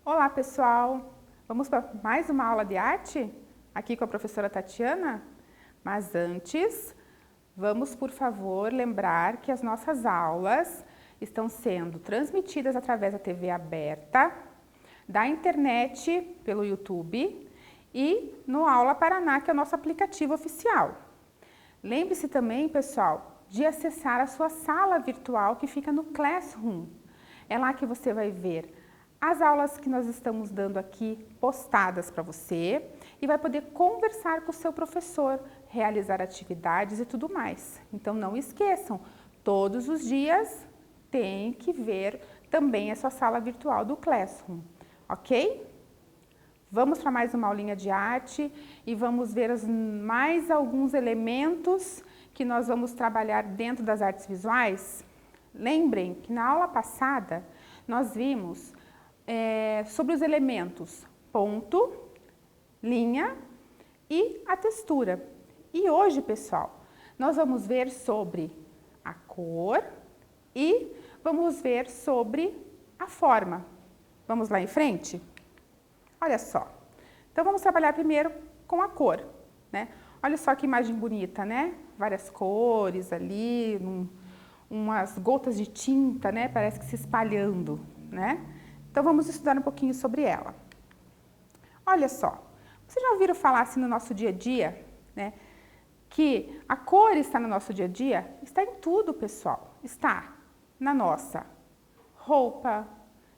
Olá, pessoal! Vamos para mais uma aula de arte? Aqui com a professora Tatiana? Mas antes, vamos, por favor, lembrar que as nossas aulas estão sendo transmitidas através da TV aberta, da internet pelo YouTube e no Aula Paraná, que é o nosso aplicativo oficial. Lembre-se também, pessoal, de acessar a sua sala virtual que fica no Classroom. É lá que você vai ver as aulas que nós estamos dando aqui postadas para você e vai poder conversar com o seu professor, realizar atividades e tudo mais. Então não esqueçam, todos os dias tem que ver também a sua sala virtual do Classroom, ok? Vamos para mais uma aulinha de arte e vamos ver mais alguns elementos que nós vamos trabalhar dentro das artes visuais. Lembrem que na aula passada nós vimos sobre os elementos ponto, linha e a textura. E hoje, pessoal, nós vamos ver sobre a cor e vamos ver sobre a forma. Vamos lá em frente? Olha só. Então, vamos trabalhar primeiro com a cor, né? Olha só que imagem bonita, né? Várias cores ali, umas gotas de tinta, né? Parece que se espalhando, né? Então, vamos estudar um pouquinho sobre ela. Olha só, vocês já ouviram falar assim no nosso dia a dia, né? Que a cor está no nosso dia a dia? Está em tudo, pessoal. Está na nossa roupa,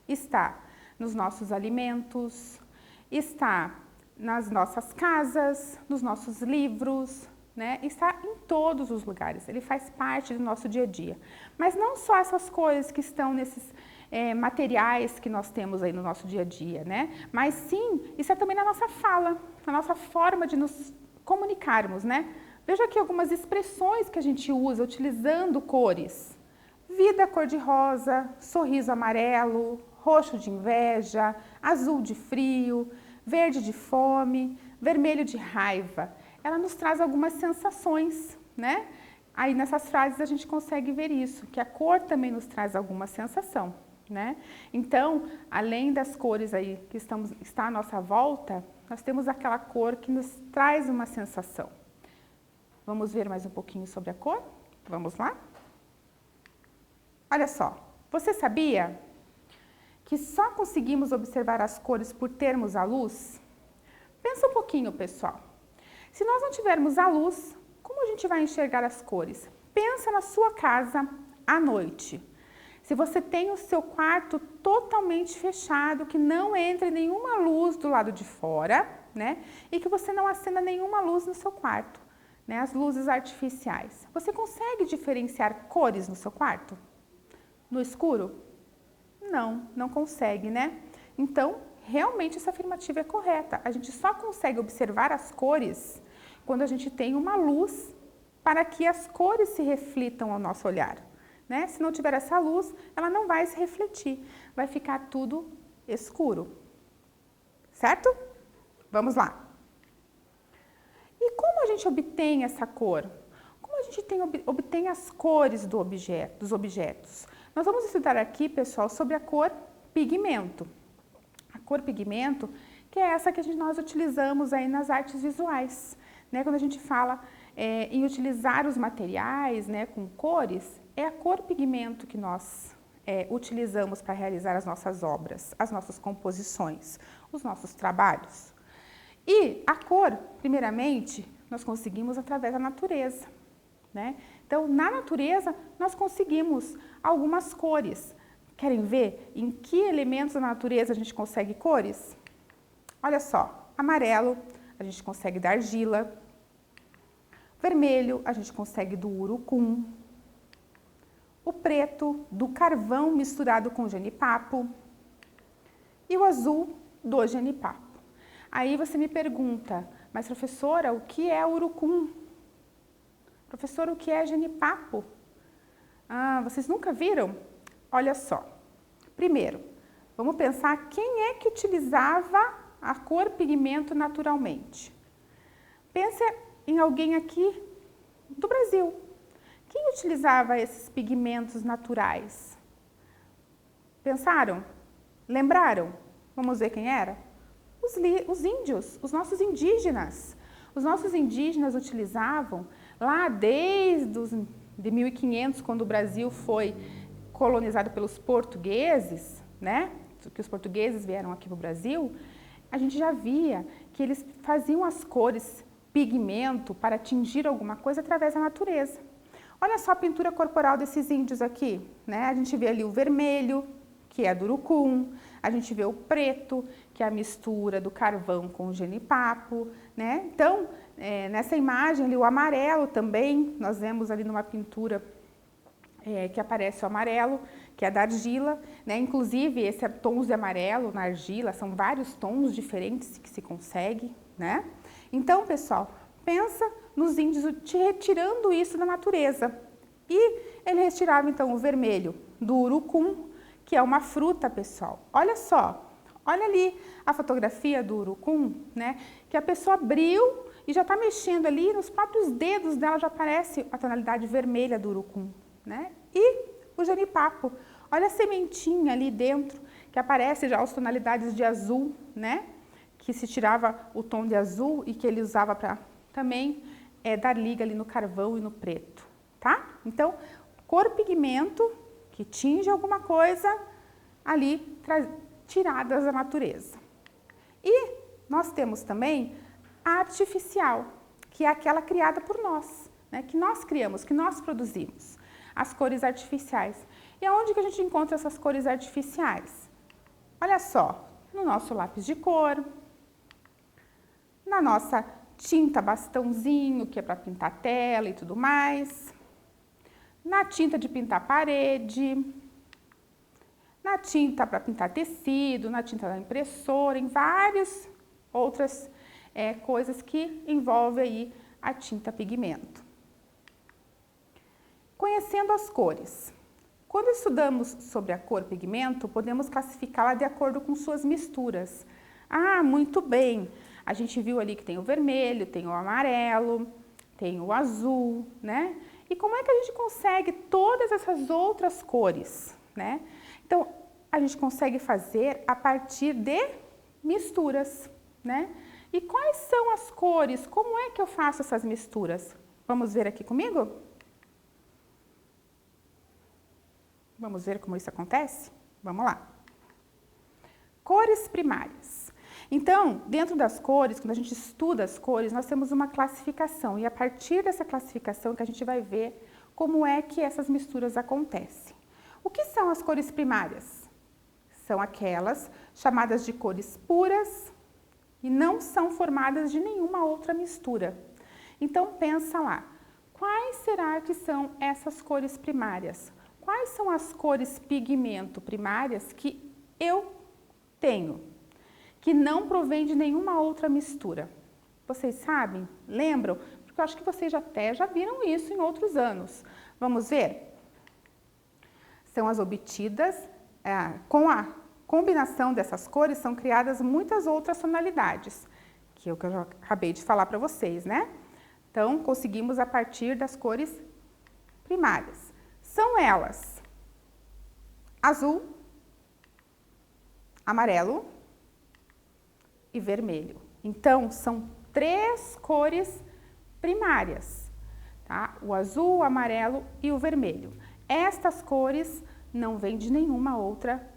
está nos nossos alimentos, está nas nossas casas, nos nossos livros, né? Está em todos os lugares, ele faz parte do nosso dia a dia. Mas não só essas cores que estão nesses materiais que nós temos aí no nosso dia a dia, né? Mas sim, isso é também na nossa fala, na nossa forma de nos comunicarmos, né? Veja aqui algumas expressões que a gente usa utilizando cores. Vida cor-de-rosa, sorriso amarelo, roxo de inveja, azul de frio, verde de fome, vermelho de raiva. Ela nos traz algumas sensações, né? Aí nessas frases a gente consegue ver isso, que a cor também nos traz alguma sensação, né? Então, além das cores aí que está à nossa volta, nós temos aquela cor que nos traz uma sensação. Vamos ver mais um pouquinho sobre a cor? Vamos lá? Olha só, você sabia que só conseguimos observar as cores por termos a luz? Pensa um pouquinho, pessoal. Se nós não tivermos a luz, como a gente vai enxergar as cores? Pensa na sua casa à noite. Se você tem o seu quarto totalmente fechado, que não entre nenhuma luz do lado de fora, né? E que você não acenda nenhuma luz no seu quarto, né? As luzes artificiais. Você consegue diferenciar cores no seu quarto? No escuro? Não, não consegue, né? Então, realmente essa afirmativa é correta. A gente só consegue observar as cores quando a gente tem uma luz para que as cores se reflitam ao nosso olhar, né? Se não tiver essa luz, ela não vai se refletir, vai ficar tudo escuro, certo? Vamos lá. E como a gente obtém essa cor? Como a gente obtém as cores dos objetos? Nós vamos estudar aqui, pessoal, sobre a cor pigmento. A cor pigmento, que é essa que nós utilizamos aí nas artes visuais, né? Quando a gente fala em utilizar os materiais, né, com cores, é a cor pigmento que nós utilizamos para realizar as nossas obras, as nossas composições, os nossos trabalhos. E a cor, primeiramente, nós conseguimos através da natureza, né? Então, na natureza, nós conseguimos algumas cores. Querem ver em que elementos da natureza a gente consegue cores? Olha só, amarelo, a gente consegue da argila. Vermelho, a gente consegue do urucum. O preto, do carvão misturado com genipapo. E o azul, do genipapo. Aí você me pergunta, mas professora, o que é urucum? Professora, o que é genipapo? Ah, vocês nunca viram? Olha só. Primeiro, vamos pensar quem é que utilizava a cor pigmento naturalmente. Pensa em alguém aqui do Brasil. Quem utilizava esses pigmentos naturais? Pensaram? Lembraram? Vamos ver quem era? Os índios, os nossos indígenas. Os nossos indígenas utilizavam, lá desde de 1500, quando o Brasil foi colonizado pelos portugueses, né? Que os portugueses vieram aqui para o Brasil, a gente já via que eles faziam as cores, pigmento, para atingir alguma coisa através da natureza. Olha só a pintura corporal desses índios aqui, né? A gente vê ali o vermelho, que é do urucum, a gente vê o preto, que é a mistura do carvão com o jenipapo, né? Então, nessa imagem ali, o amarelo também, nós vemos ali numa pintura que aparece o amarelo, que é da argila, né? Inclusive, esse tons de amarelo na argila, são vários tons diferentes que se consegue, né? Então, pessoal, pensa nos índios retirando isso da natureza. E ele retirava, então, o vermelho do urucum, que é uma fruta, pessoal. Olha só, olha ali a fotografia do urucum, né? Que a pessoa abriu e já está mexendo ali, nos próprios dedos dela já aparece a tonalidade vermelha do urucum, né? E o jenipapo, olha a sementinha ali dentro, que aparece já as tonalidades de azul, né? Que se tirava o tom de azul e que ele usava para também dar liga ali no carvão e no preto, tá? Então, cor pigmento que tinge alguma coisa ali tiradas da natureza. E nós temos também a artificial, que é aquela criada por nós, né? Que nós criamos, que nós produzimos, as cores artificiais. E aonde que a gente encontra essas cores artificiais? Olha só, no nosso lápis de cor, na nossa tinta bastãozinho, que é para pintar tela e tudo mais, na tinta de pintar parede, na tinta para pintar tecido, na tinta da impressora, em várias outras coisas que envolvem aí a tinta pigmento. Conhecendo as cores. Quando estudamos sobre a cor pigmento, podemos classificá-la de acordo com suas misturas. Ah, muito bem! A gente viu ali que tem o vermelho, tem o amarelo, tem o azul, né? E como é que a gente consegue todas essas outras cores, né? Então, a gente consegue fazer a partir de misturas, né? E quais são as cores? Como é que eu faço essas misturas? Vamos ver aqui comigo? Vamos ver como isso acontece? Vamos lá. Cores primárias. Então, dentro das cores, quando a gente estuda as cores, nós temos uma classificação. E a partir dessa classificação que a gente vai ver como é que essas misturas acontecem. O que são as cores primárias? São aquelas chamadas de cores puras e não são formadas de nenhuma outra mistura. Então, pensa lá. Quais será que são essas cores primárias? Quais são as cores pigmento primárias que eu tenho, que não provém de nenhuma outra mistura? Vocês sabem? Lembram? Porque eu acho que vocês já viram isso em outros anos. Vamos ver? São as obtidas, com a combinação dessas cores, são criadas muitas outras tonalidades, que é o que eu já acabei de falar para vocês, né? Então, conseguimos a partir das cores primárias. São elas: azul, amarelo e vermelho. Então, são 3 cores primárias, tá? O azul, o amarelo e o vermelho. Estas cores não vêm de nenhuma outra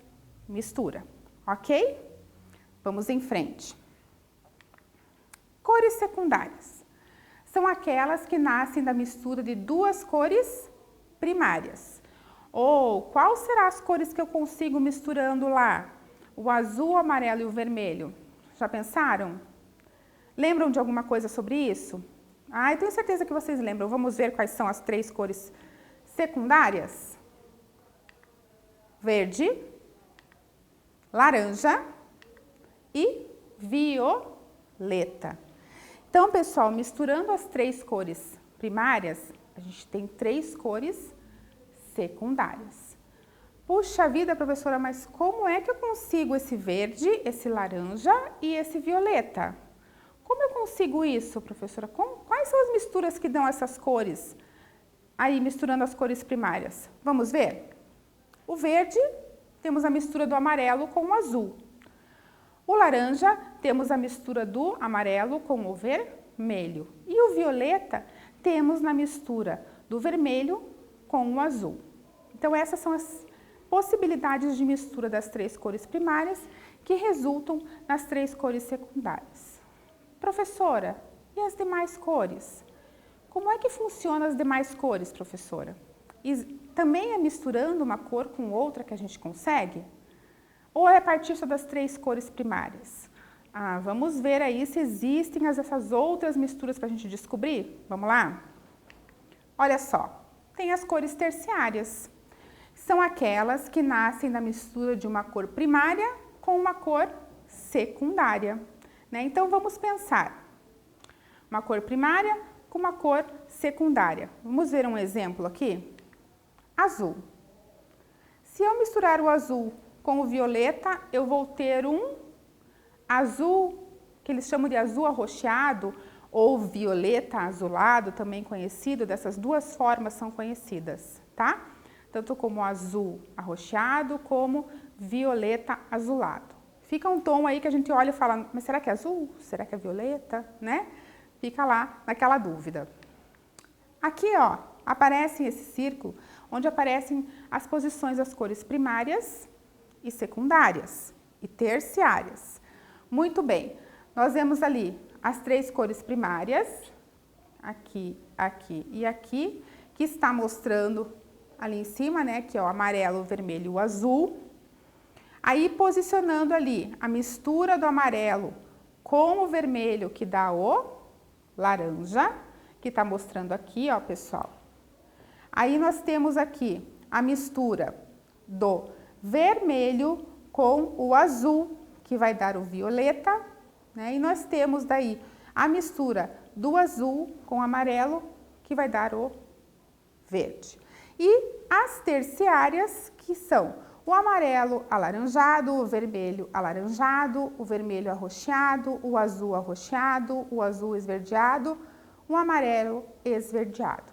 mistura, ok? Vamos em frente. Cores secundárias. São aquelas que nascem da mistura de 2 cores primárias. Ou qual serão as cores que eu consigo misturando lá? O azul, o amarelo e o vermelho. Já pensaram? Lembram de alguma coisa sobre isso? Ah, eu tenho certeza que vocês lembram. Vamos ver quais são as 3 cores secundárias? Verde, laranja e violeta. Então, pessoal, misturando as 3 cores primárias, a gente tem 3 cores secundárias. Puxa vida, professora, mas como é que eu consigo esse verde, esse laranja e esse violeta? Como eu consigo isso, professora? Quais Quais são as misturas que dão essas cores? Aí, misturando as cores primárias. Vamos ver? O verde, temos a mistura do amarelo com o azul. O laranja, temos a mistura do amarelo com o vermelho. E o violeta, temos na mistura do vermelho com o azul. Então, essas são as possibilidades de mistura das 3 cores primárias que resultam nas 3 cores secundárias. Professora, e as demais cores? Como é que funcionam as demais cores, professora? E também é misturando uma cor com outra que a gente consegue? Ou é a partir só das 3 cores primárias? Vamos ver aí se existem essas outras misturas para a gente descobrir? Vamos lá? Olha só, tem as cores terciárias. São aquelas que nascem da mistura de uma cor primária com uma cor secundária, né? Então, vamos pensar. Uma cor primária com uma cor secundária. Vamos ver um exemplo aqui? Azul. Se eu misturar o azul com o violeta, eu vou ter um azul, que eles chamam de azul arroxeado, ou violeta azulado, também conhecido. Dessas 2 formas são conhecidas, tá? Tanto como azul arroxeado, como violeta azulado. Fica um tom aí que a gente olha e fala, mas será que é azul? Será que é violeta? Né? Fica lá naquela dúvida. Aqui, ó, aparece esse círculo, onde aparecem as posições das cores primárias e secundárias e terciárias. Muito bem, nós vemos ali as 3 cores primárias, aqui, aqui e aqui, que está mostrando ali em cima, né, que é o amarelo, o vermelho e o azul. Aí, posicionando ali a mistura do amarelo com o vermelho, que dá o laranja, que está mostrando aqui, ó, pessoal. Aí, nós temos aqui a mistura do vermelho com o azul, que vai dar o violeta, né? E nós temos daí a mistura do azul com o amarelo, que vai dar o verde. E as terciárias, que são o amarelo alaranjado, o vermelho alaranjado, o vermelho arroxeado, o azul esverdeado, o amarelo esverdeado.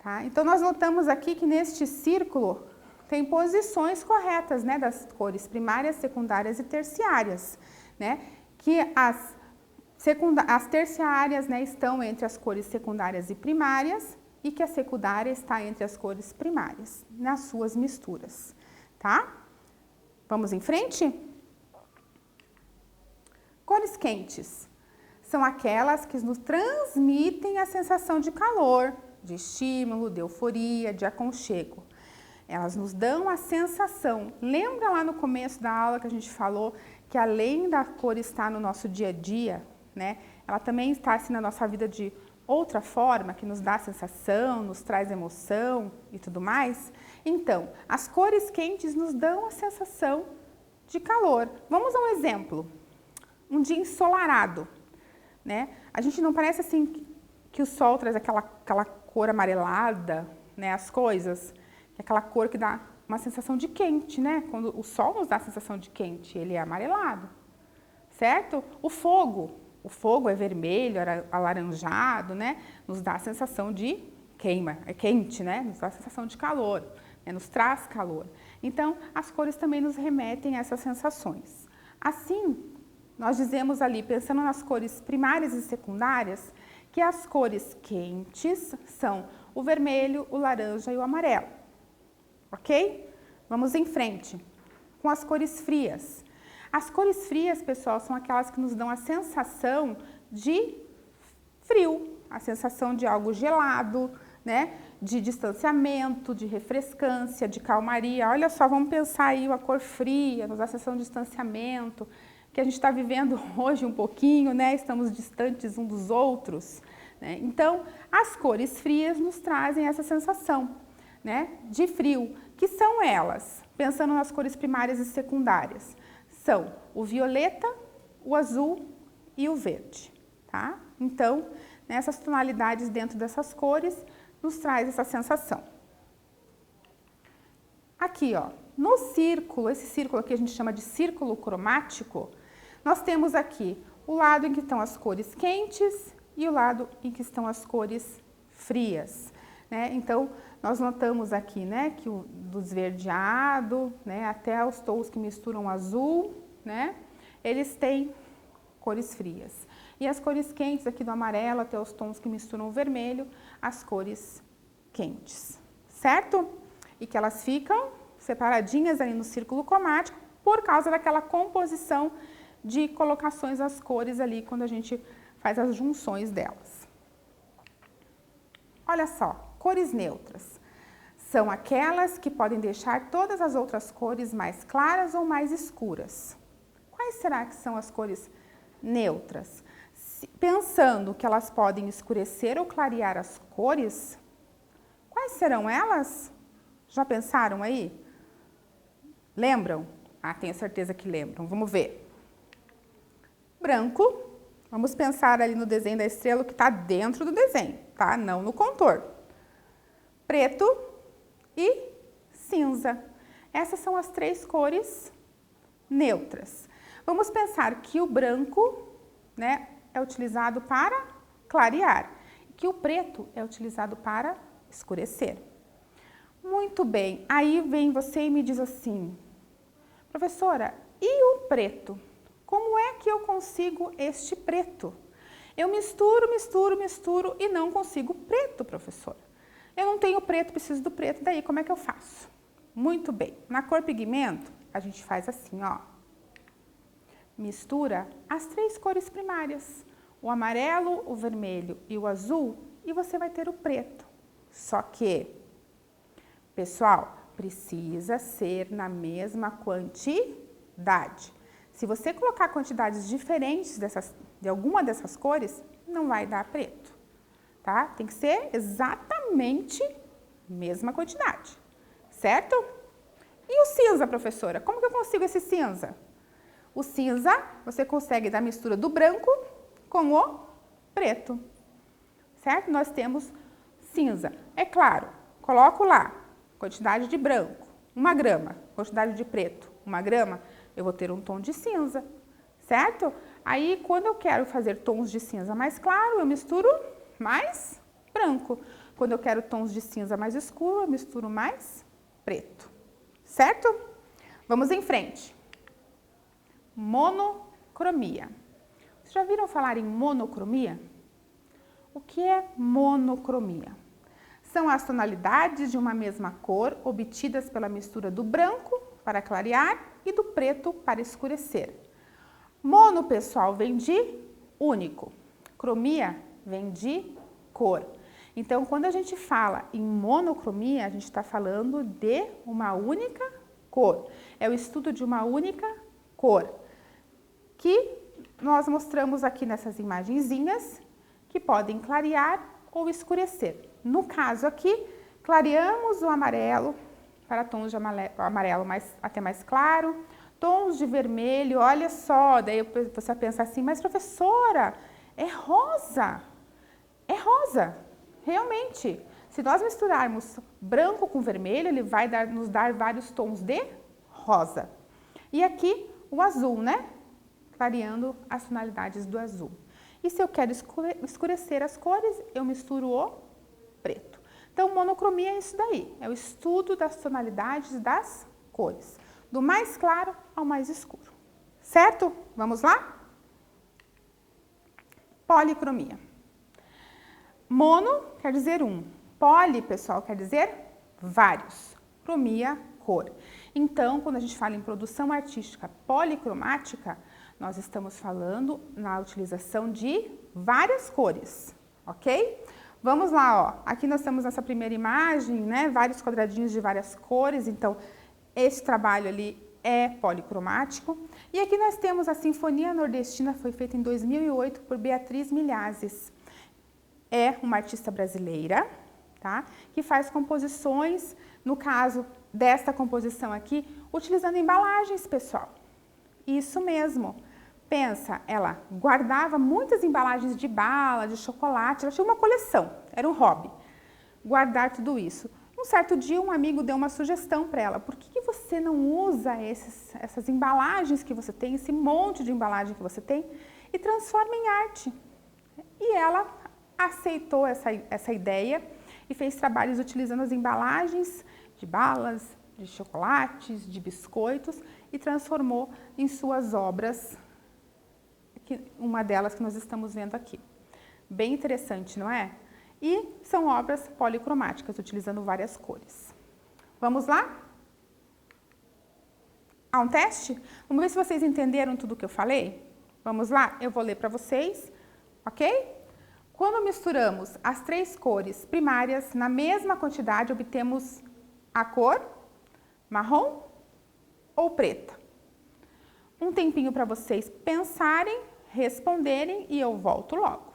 Tá? Então, nós notamos aqui que neste círculo tem posições corretas, né, das cores primárias, secundárias e terciárias, né? Que as terciárias, né, estão entre as cores secundárias e primárias, e que a secundária está entre as cores primárias, nas suas misturas, tá? Vamos em frente? Cores quentes são aquelas que nos transmitem a sensação de calor, de estímulo, de euforia, de aconchego. Elas nos dão a sensação. Lembra lá no começo da aula que a gente falou que além da cor estar no nosso dia a dia, né, ela também está assim na nossa vida de outra forma, que nos dá sensação, nos traz emoção e tudo mais? Então, as cores quentes nos dão a sensação de calor. Vamos a um exemplo. Um dia ensolarado, né? A gente não parece assim que o sol traz aquela cor amarelada, né? As coisas, aquela cor que dá uma sensação de quente, né? Quando o sol nos dá a sensação de quente, ele é amarelado, certo? O fogo é vermelho, alaranjado, né? Nos dá a sensação de queima, é quente, né? Nos dá a sensação de calor, né? Nos traz calor. Então, as cores também nos remetem a essas sensações. Assim, nós dizemos ali, pensando nas cores primárias e secundárias, que as cores quentes são o vermelho, o laranja e o amarelo. Ok? Vamos em frente com as cores frias. As cores frias, pessoal, são aquelas que nos dão a sensação de frio, a sensação de algo gelado, né? De distanciamento, de refrescância, de calmaria. Olha só, vamos pensar aí a cor fria, nos dá a sensação de distanciamento, que a gente está vivendo hoje um pouquinho, né? Estamos distantes uns dos outros, né? Então, as cores frias nos trazem essa sensação, né? De frio, que são elas, pensando nas cores primárias e secundárias. São o violeta, o azul e o verde, tá? Então, nessas tonalidades dentro dessas cores, nos traz essa sensação. Aqui, ó, no círculo, esse círculo aqui a gente chama de círculo cromático, nós temos aqui o lado em que estão as cores quentes e o lado em que estão as cores frias, né? Então, nós notamos aqui, né, que do esverdeado, né, até os tons que misturam azul, né, eles têm cores frias. E as cores quentes aqui do amarelo até os tons que misturam o vermelho, as cores quentes, certo? E que elas ficam separadinhas ali no círculo cromático por causa daquela composição de colocações das cores ali quando a gente faz as junções delas. Olha só, cores neutras. São aquelas que podem deixar todas as outras cores mais claras ou mais escuras. Quais será que são as cores neutras? Pensando que elas podem escurecer ou clarear as cores, quais serão elas? Já pensaram aí? Lembram? Ah, tenho certeza que lembram. Vamos ver. Branco. Vamos pensar ali no desenho da estrela que está dentro do desenho, tá? Não no contorno. Preto e cinza. Essas são as três cores neutras. Vamos pensar que o branco, né, é utilizado para clarear, e que o preto é utilizado para escurecer. Muito bem, aí vem você e me diz assim, professora, e o preto? Como é que eu consigo este preto? Eu misturo e não consigo preto, professora. Eu não tenho preto, preciso do preto, daí como é que eu faço? Muito bem, na cor pigmento, a gente faz assim, ó. Mistura as três cores primárias, o amarelo, o vermelho e o azul, e você vai ter o preto. Só que, pessoal, precisa ser na mesma quantidade. Se você colocar quantidades diferentes de alguma dessas cores, não vai dar preto, tá? Tem que ser exatamente a mesma quantidade, certo? E o cinza, professora? Como que eu consigo esse cinza? O cinza, você consegue da mistura do branco com o preto, certo? Nós temos cinza. É claro, coloco lá quantidade de branco, 1 grama, quantidade de preto, 1 grama, eu vou ter um tom de cinza, certo? Aí, quando eu quero fazer tons de cinza mais claro, eu misturo mais branco. Quando eu quero tons de cinza mais escuro, eu misturo mais preto, certo? Vamos em frente. Monocromia. Vocês já viram falar em monocromia? O que é monocromia? São as tonalidades de uma mesma cor obtidas pela mistura do branco para clarear e do preto para escurecer. Mono, pessoal, vem de único. Cromia vem de cor. Então, quando a gente fala em monocromia, a gente está falando de uma única cor. É o estudo de uma única cor, que nós mostramos aqui nessas imagenzinhas, que podem clarear ou escurecer. No caso aqui, clareamos o amarelo para tons de amarelo até mais claro, tons de vermelho, olha só, daí você vai pensar assim, mas professora, é rosa, realmente. Se nós misturarmos branco com vermelho, ele vai nos dar vários tons de rosa. E aqui o azul, né? Clareando as tonalidades do azul. E se eu quero escurecer as cores, eu misturo o preto. Então, monocromia é isso daí, é o estudo das tonalidades das cores, do mais claro ao mais escuro, certo? Vamos lá? Policromia. Mono quer dizer um, poli, pessoal, quer dizer vários, cromia, cor. Então, quando a gente fala em produção artística policromática, nós estamos falando na utilização de várias cores, ok? Vamos lá, ó. Aqui nós temos nessa primeira imagem, né, vários quadradinhos de várias cores, então esse trabalho ali é policromático. E aqui nós temos a Sinfonia Nordestina, foi feita em 2008 por Beatriz Milhazes. É uma artista brasileira, tá? Que faz composições, no caso desta composição aqui, utilizando embalagens, pessoal. Isso mesmo. Pensa, ela guardava muitas embalagens de bala, de chocolate, ela tinha uma coleção, era um hobby, guardar tudo isso. Um certo dia, um amigo deu uma sugestão para ela, por que você não usa essas embalagens que você tem, esse monte de embalagem que você tem, e transforma em arte? e ela aceitou essa ideia e fez trabalhos utilizando as embalagens de balas, de chocolates, de biscoitos e transformou em suas obras, uma delas que nós estamos vendo aqui. Bem interessante, não é? E são obras policromáticas, utilizando várias cores. Vamos lá? Há um teste? Vamos ver se vocês entenderam tudo o que eu falei? Vamos lá? Eu vou ler para vocês, ok? Quando misturamos as 3 cores primárias na mesma quantidade, obtemos a cor marrom ou preta. Um tempinho para vocês pensarem, responderem e eu volto logo.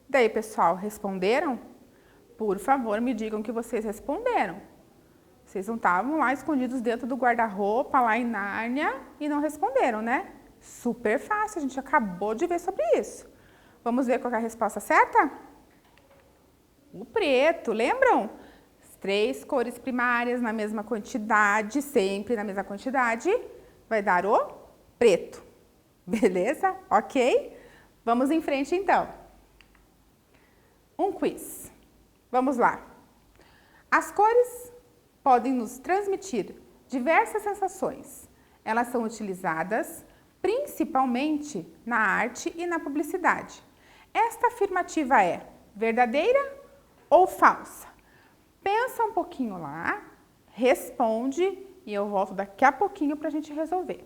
Daí, pessoal, responderam? Por favor, me digam que vocês responderam. Vocês não estavam lá escondidos dentro do guarda-roupa, lá em Nárnia, e não responderam, né? Super fácil, a gente acabou de ver sobre isso. Vamos ver qual é a resposta certa? O preto, lembram? As 3 cores primárias na mesma quantidade, sempre na mesma quantidade, vai dar o preto. Beleza? Ok? Vamos em frente, então. Um quiz. Vamos lá. As cores podem nos transmitir diversas sensações. Elas são utilizadas principalmente na arte e na publicidade. Esta afirmativa é verdadeira ou falsa? Pensa um pouquinho lá, responde e eu volto daqui a pouquinho para a gente resolver.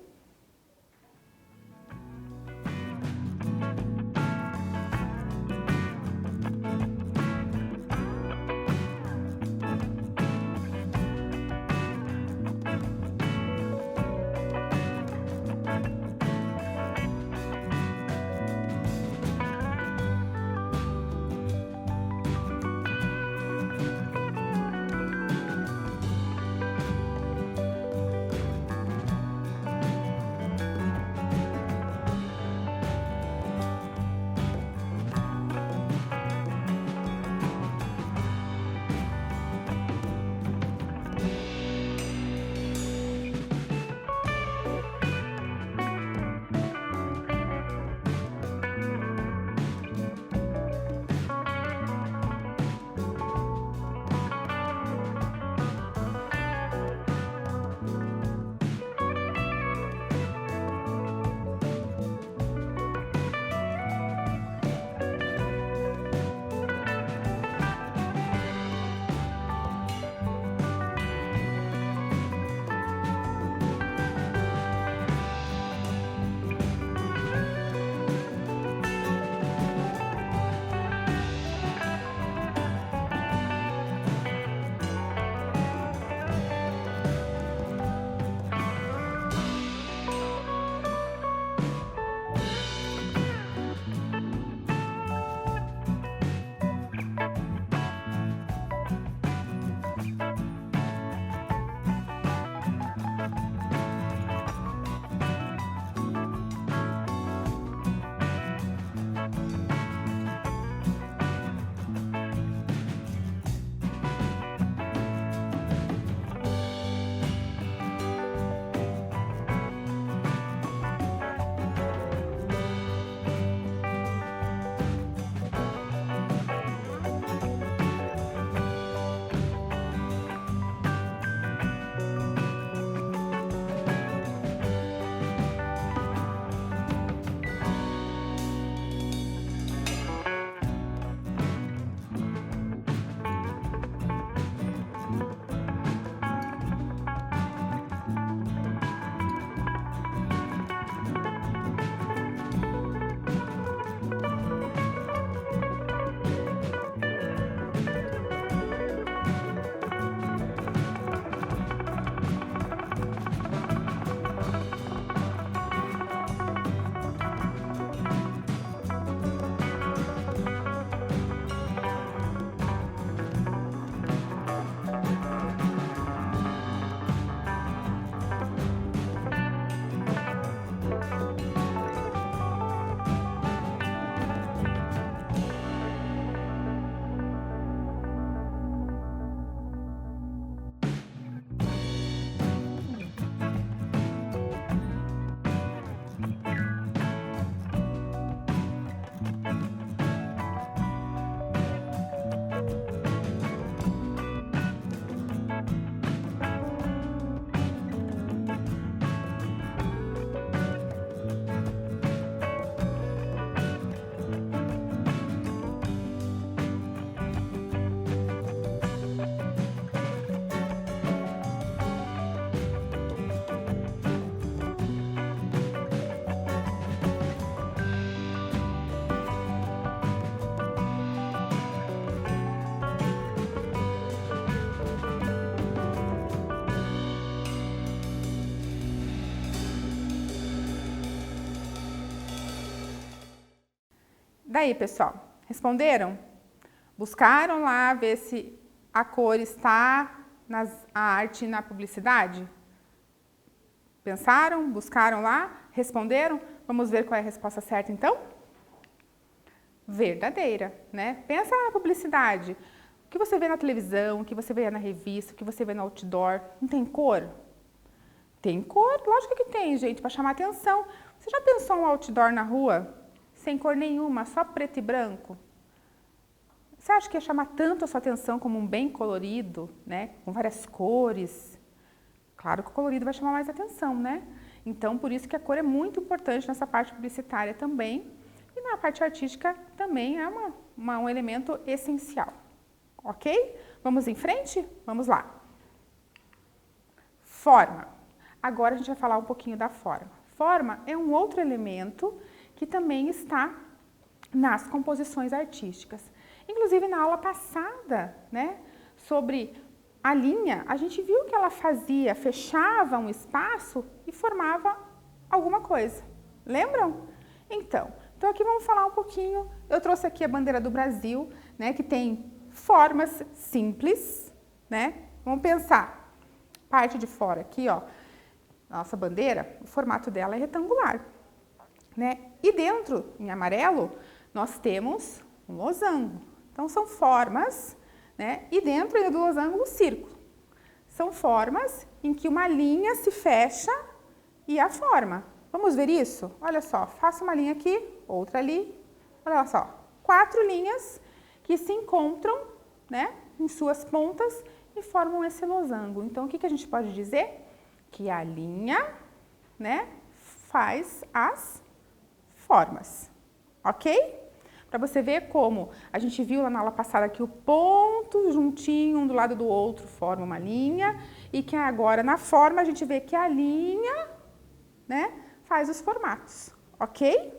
Daí, pessoal, responderam? Buscaram lá ver se a cor está na arte e na publicidade? Pensaram? Buscaram lá? Responderam? Vamos ver qual é a resposta certa, então? Verdadeira, né? Pensa na publicidade. O que você vê na televisão, o que você vê na revista, o que você vê no outdoor, não tem cor? Tem cor, lógico que tem, gente, para chamar atenção. Você já pensou um outdoor na rua, sem cor nenhuma, só preto e branco? Você acha que ia chamar tanto a sua atenção como um bem colorido, né? Com várias cores? Claro que o colorido vai chamar mais atenção, né? Então, por isso que a cor é muito importante nessa parte publicitária também. E na parte artística também é um elemento essencial. Ok? Vamos em frente? Vamos lá. Forma. Agora a gente vai falar um pouquinho da forma. Forma é um outro elemento que também está nas composições artísticas. Inclusive na aula passada, né, sobre a linha, a gente viu que ela fechava um espaço e formava alguma coisa. Lembram? Então aqui vamos falar um pouquinho. Eu trouxe aqui a bandeira do Brasil, né, que tem formas simples, né? Vamos pensar. Parte de fora aqui, ó, nossa bandeira, o formato dela é retangular, né? E dentro, em amarelo, nós temos um losango. Então são formas, né? E dentro do losango, um círculo. São formas em que uma linha se fecha e a forma. Vamos ver isso? Olha só, faço uma linha aqui, outra ali. Olha só, 4 linhas que se encontram, né, em suas pontas e formam esse losango. Então, o que a gente pode dizer? Que a linha, né, faz as formas, ok? Para você ver como a gente viu lá na aula passada que o ponto juntinho um do lado do outro forma uma linha e que agora na forma a gente vê que a linha, né, faz os formatos, ok?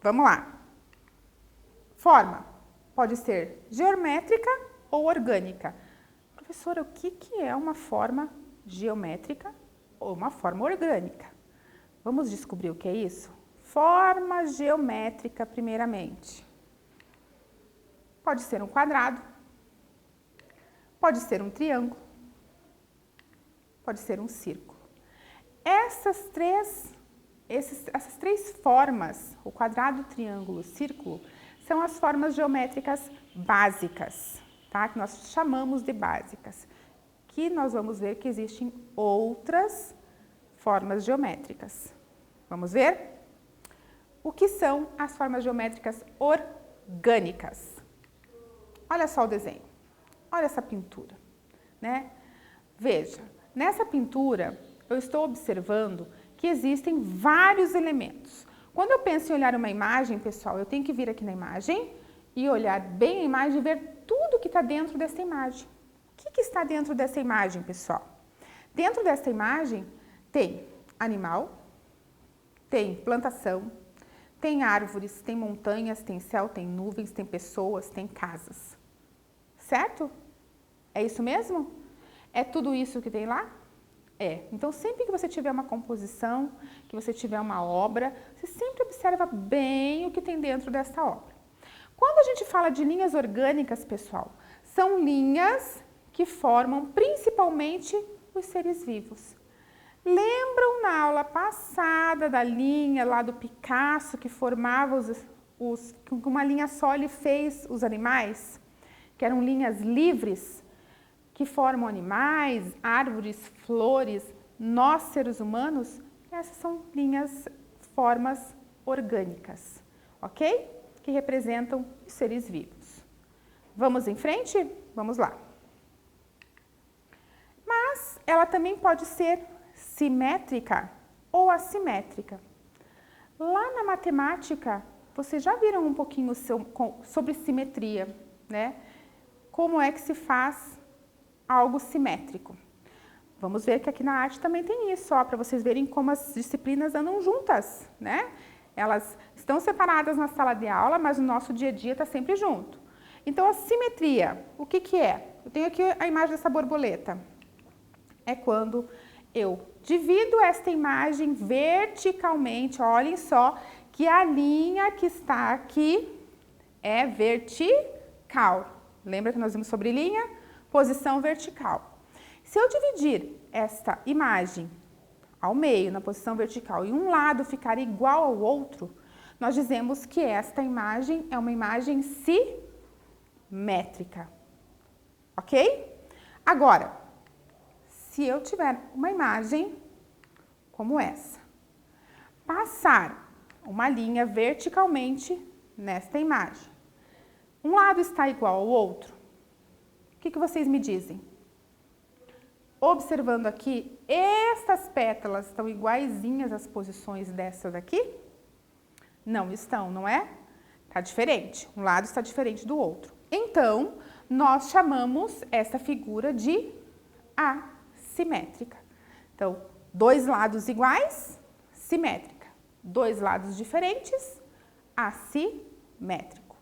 Vamos lá. Forma pode ser geométrica ou orgânica. Professora, o que é uma forma geométrica ou uma forma orgânica? Vamos descobrir o que é isso? Forma geométrica, primeiramente. Pode ser um quadrado, pode ser um triângulo, pode ser um círculo. Essas três formas, o quadrado, o triângulo, o círculo, são as formas geométricas básicas, tá? Que nós chamamos de básicas. Que nós vamos ver que existem outras formas geométricas. Vamos ver? O que são as formas geométricas orgânicas? Olha só o desenho. Olha essa pintura, né? Veja, nessa pintura eu estou observando que existem vários elementos. Quando eu penso em olhar uma imagem, pessoal, eu tenho que vir aqui na imagem e olhar bem a imagem e ver tudo que está dentro dessa imagem. O que está dentro dessa imagem, pessoal? Dentro dessa imagem tem animal, tem plantação, tem árvores, tem montanhas, tem céu, tem nuvens, tem pessoas, tem casas. Certo? É isso mesmo? É tudo isso que tem lá? É. Então, sempre que você tiver uma composição, que você tiver uma obra, você sempre observa bem o que tem dentro dessa obra. Quando a gente fala de linhas orgânicas, pessoal, são linhas que formam principalmente os seres vivos. Lembram na aula passada da linha lá do Picasso que formava com uma linha só ele fez os animais? Que eram linhas livres, que formam animais, árvores, flores, nós seres humanos, essas são formas orgânicas, ok? Que representam os seres vivos. Vamos em frente? Vamos lá. Mas ela também pode ser simétrica ou assimétrica. Lá na matemática, vocês já viram um pouquinho sobre simetria, né? Como é que se faz algo simétrico? Vamos ver que aqui na arte também tem isso, ó, para vocês verem como as disciplinas andam juntas, né? Elas estão separadas na sala de aula, mas no nosso dia a dia está sempre junto. Então, a simetria, o que é? Eu tenho aqui a imagem dessa borboleta. É quando eu divido esta imagem verticalmente, olhem só, que a linha que está aqui É vertical. Lembra que nós vimos sobre linha? Posição vertical. Se eu dividir esta imagem ao meio, na posição vertical, e um lado ficar igual ao outro, nós dizemos que esta imagem é uma imagem simétrica. Ok? Agora, se eu tiver uma imagem como essa, passar uma linha verticalmente nesta imagem, um lado está igual ao outro, o que vocês me dizem? Observando aqui, estas pétalas estão iguaizinhas às posições dessa daqui? Não estão, não é? Está diferente, um lado está diferente do outro. Então, nós chamamos essa figura de assimétrica. Então, dois lados iguais, simétrica. Dois lados diferentes, assimétrico.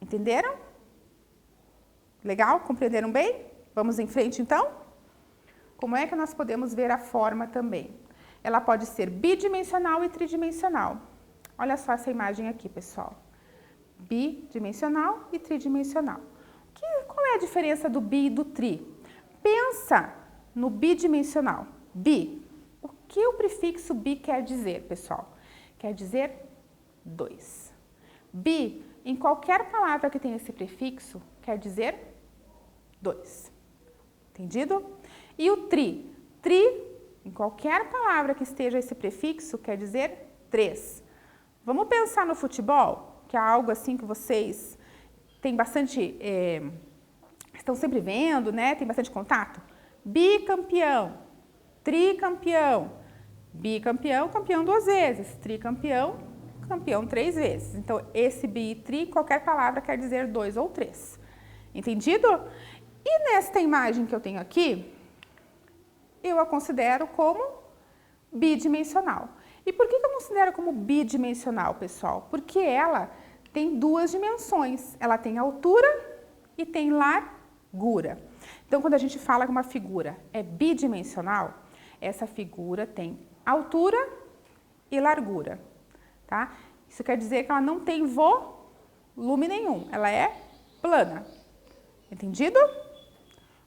Entenderam? Legal? Compreenderam bem? Vamos em frente, então? Como é que nós podemos ver a forma também? Ela pode ser bidimensional e tridimensional. Olha só essa imagem aqui, pessoal. Bidimensional e tridimensional. Qual é a diferença do bi e do tri? Pensa no bidimensional. Bi. O que o prefixo bi quer dizer, pessoal? Quer dizer dois. Bi, em qualquer palavra que tenha esse prefixo, quer dizer dois. Entendido? E o tri? Tri, em qualquer palavra que esteja esse prefixo, quer dizer três. Vamos pensar no futebol, que é algo assim que vocês têm bastante, estão sempre vendo, né? Tem bastante contato. Bicampeão, tricampeão, bicampeão, campeão 2 vezes, tricampeão, campeão 3 vezes. Então, esse bi e tri, qualquer palavra quer dizer 2 ou 3. Entendido? E nesta imagem que eu tenho aqui, eu a considero como bidimensional. E por que eu considero como bidimensional, pessoal? Porque ela tem 2 dimensões. Ela tem altura e tem largura. Então, quando a gente fala que uma figura é bidimensional, essa figura tem altura e largura, tá? Isso quer dizer que ela não tem volume nenhum, ela é plana. Entendido?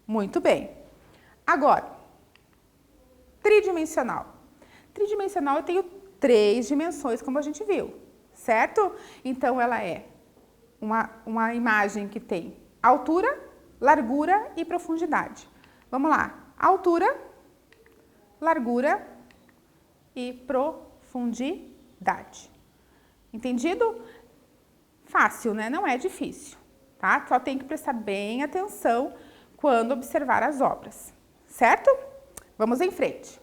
Muito bem. Agora, tridimensional. Tridimensional eu tenho 3 dimensões, como a gente viu, certo? Então, ela é uma imagem que tem altura, largura e profundidade. Vamos lá. Altura, largura e profundidade. Entendido? Fácil, né? Não é difícil, tá? Só tem que prestar bem atenção quando observar as obras, certo? Vamos em frente.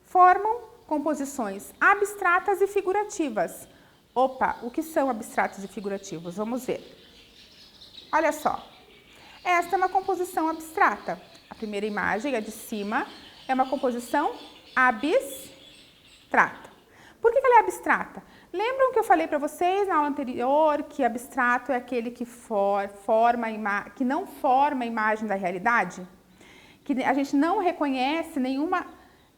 Formam composições abstratas e figurativas. Opa, o que são abstratos e figurativos? Vamos ver. Olha só. Esta é uma composição abstrata. A primeira imagem, a de cima, é uma composição abstrata. Por que ela é abstrata? Lembram que eu falei para vocês na aula anterior que abstrato é aquele que não forma a imagem da realidade? Que a gente não reconhece nenhuma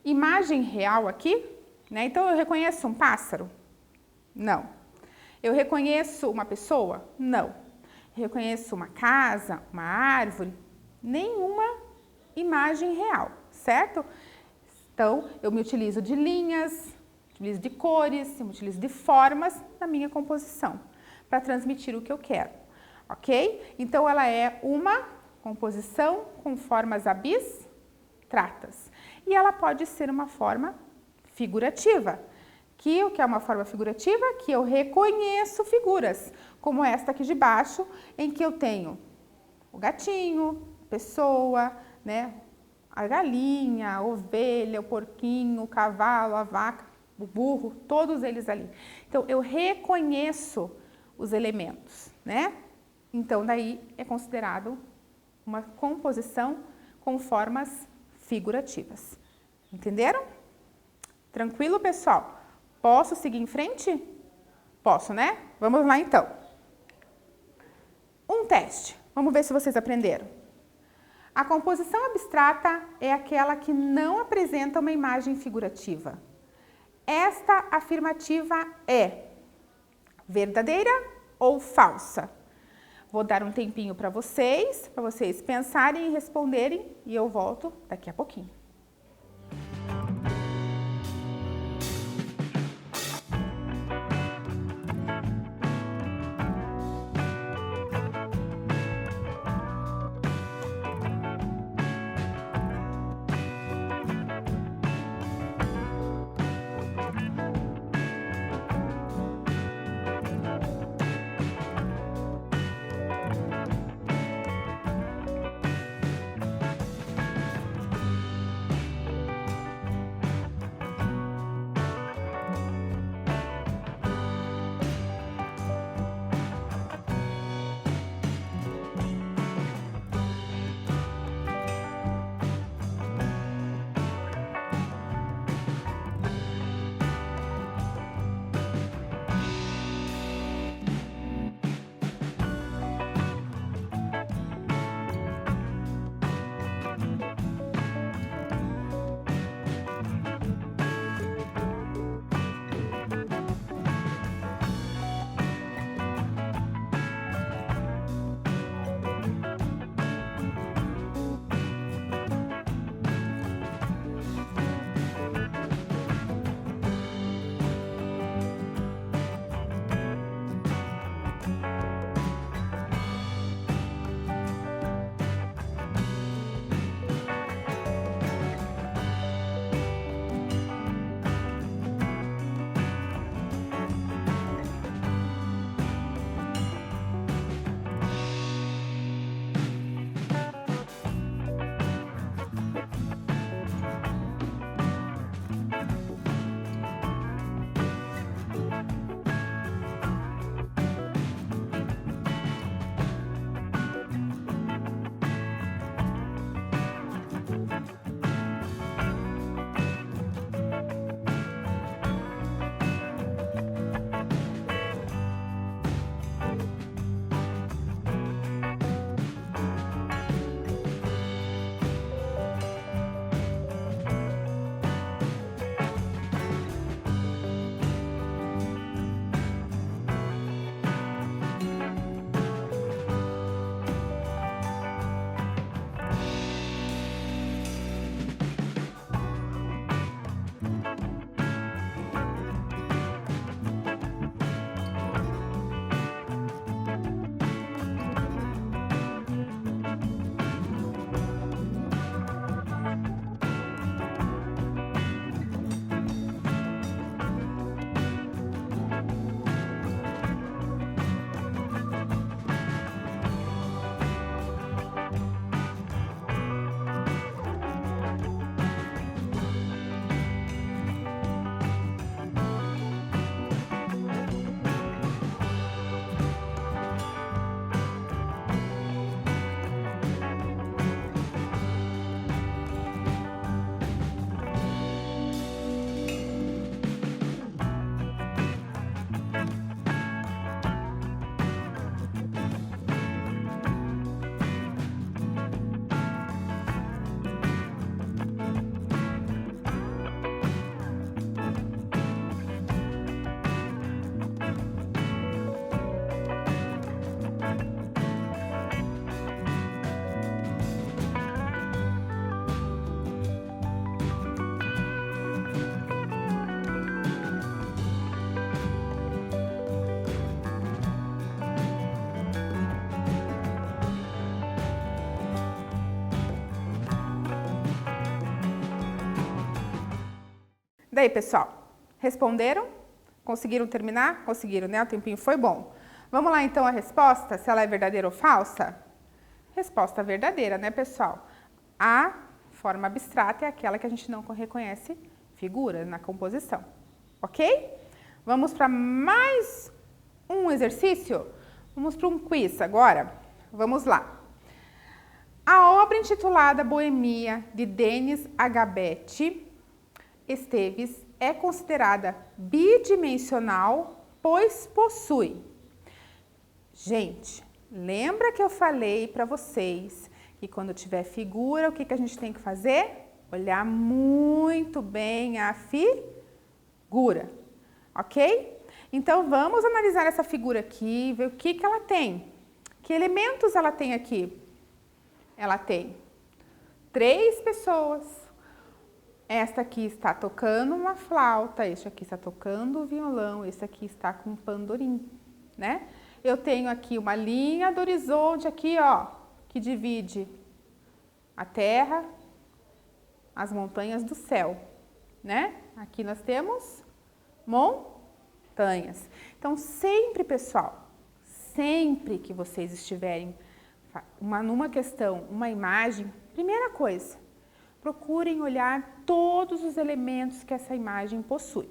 imagem real aqui, né? Então, eu reconheço um pássaro? Não. Eu reconheço uma pessoa? Não. Eu reconheço uma casa, uma árvore? Nenhuma imagem real, certo? Então, eu me utilizo de linhas, utilizo de cores, eu me utilizo de formas na minha composição, para transmitir o que eu quero, ok? Então, ela é uma composição com formas abstratas. E ela pode ser uma forma figurativa. O que é uma forma figurativa? Que eu reconheço figuras, como esta aqui de baixo, em que eu tenho o gatinho, a pessoa, né? A galinha, a ovelha, o porquinho, o cavalo, a vaca, o burro, todos eles ali. Então, eu reconheço os elementos, né? Então, daí é considerado uma composição com formas figurativas. Entenderam? Tranquilo, pessoal? Posso seguir em frente? Posso, né? Vamos lá, então. Um teste. Vamos ver se vocês aprenderam. A composição abstrata é aquela que não apresenta uma imagem figurativa. Esta afirmativa é verdadeira ou falsa? Vou dar um tempinho para vocês pensarem e responderem e eu volto daqui a pouquinho. Daí, pessoal, responderam? Conseguiram terminar? Conseguiram, né? O tempinho foi bom. Vamos lá, então, a resposta, se ela é verdadeira ou falsa? Resposta verdadeira, né, pessoal? A forma abstrata é aquela que a gente não reconhece figura na composição, ok? Vamos para mais um exercício? Vamos para um quiz agora? Vamos lá. A obra intitulada Boemia, de Denis Agabete Esteves, é considerada bidimensional, pois possui. Gente, lembra que eu falei para vocês que quando tiver figura, o que a gente tem que fazer? Olhar muito bem a figura, ok? Então, vamos analisar essa figura aqui, ver o que ela tem. Que elementos ela tem aqui? Ela tem 3 pessoas. Esta aqui está tocando uma flauta, este aqui está tocando o violão, esse aqui está com um pandorim, né? Eu tenho aqui uma linha do horizonte aqui, ó, que divide a terra, as montanhas do céu, né? Aqui nós temos montanhas. Então, sempre, pessoal, sempre que vocês estiverem numa questão, uma imagem, primeira coisa, procurem olhar todos os elementos que essa imagem possui,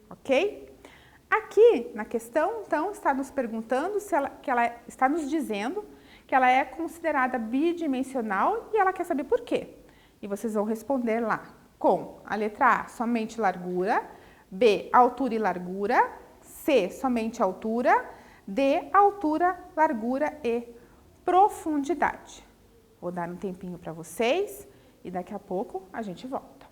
ok? Aqui na questão, então, está nos perguntando que ela está nos dizendo que ela é considerada bidimensional e ela quer saber por quê. E vocês vão responder lá com a letra A, somente largura, B, altura e largura, C, somente altura, D, altura, largura e profundidade. Vou dar um tempinho para vocês e daqui a pouco a gente volta.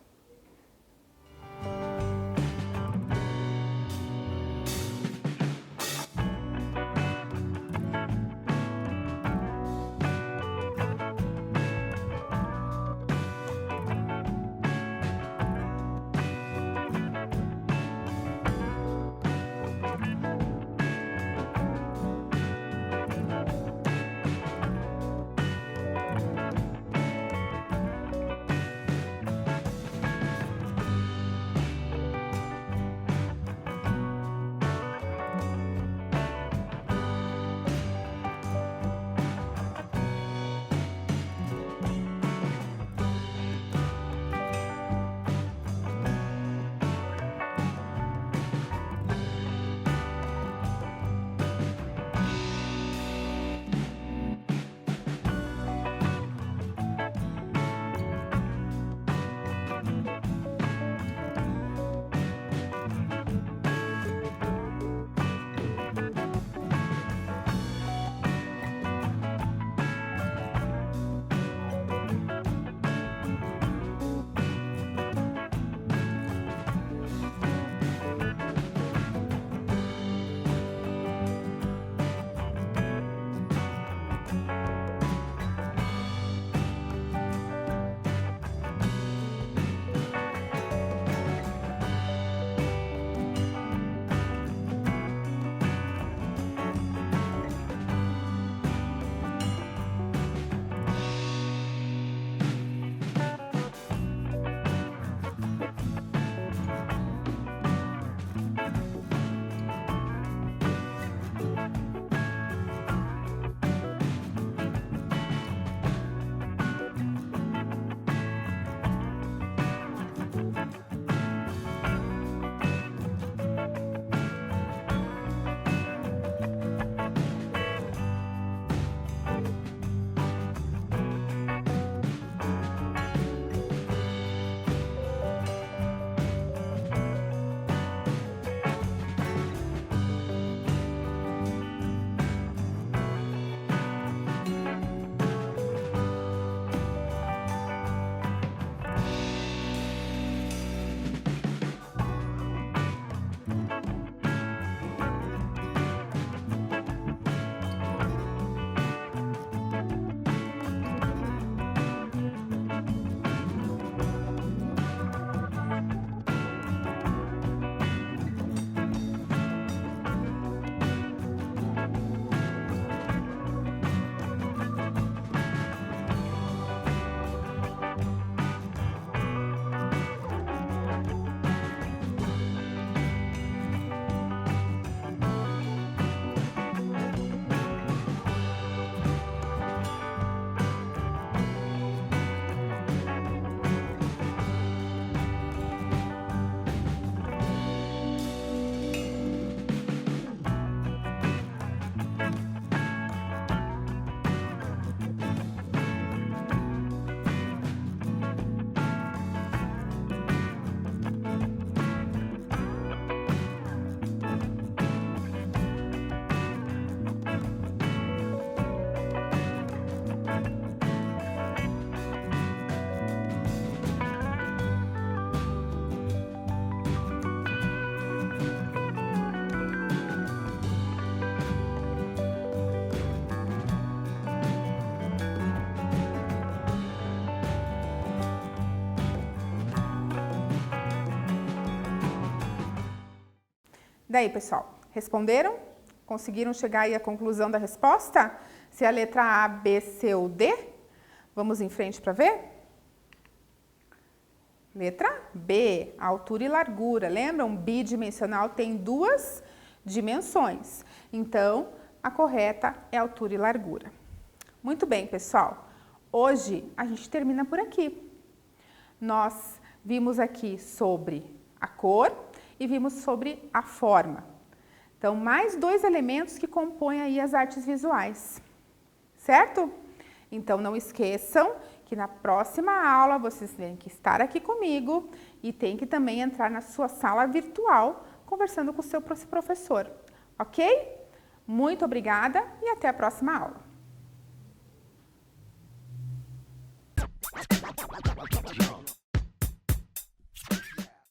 Daí, pessoal, responderam? Conseguiram chegar aí à conclusão da resposta? Se é a letra A, B, C ou D? Vamos em frente para ver? Letra B, altura e largura. Lembram? Bidimensional tem duas dimensões. Então, a correta é altura e largura. Muito bem, pessoal. Hoje a gente termina por aqui. Nós vimos aqui sobre a cor e vimos sobre a forma. Então, mais dois elementos que compõem aí as artes visuais. Certo? Então, não esqueçam que na próxima aula vocês têm que estar aqui comigo e tem que também entrar na sua sala virtual conversando com o seu professor, ok? Muito obrigada e até a próxima aula.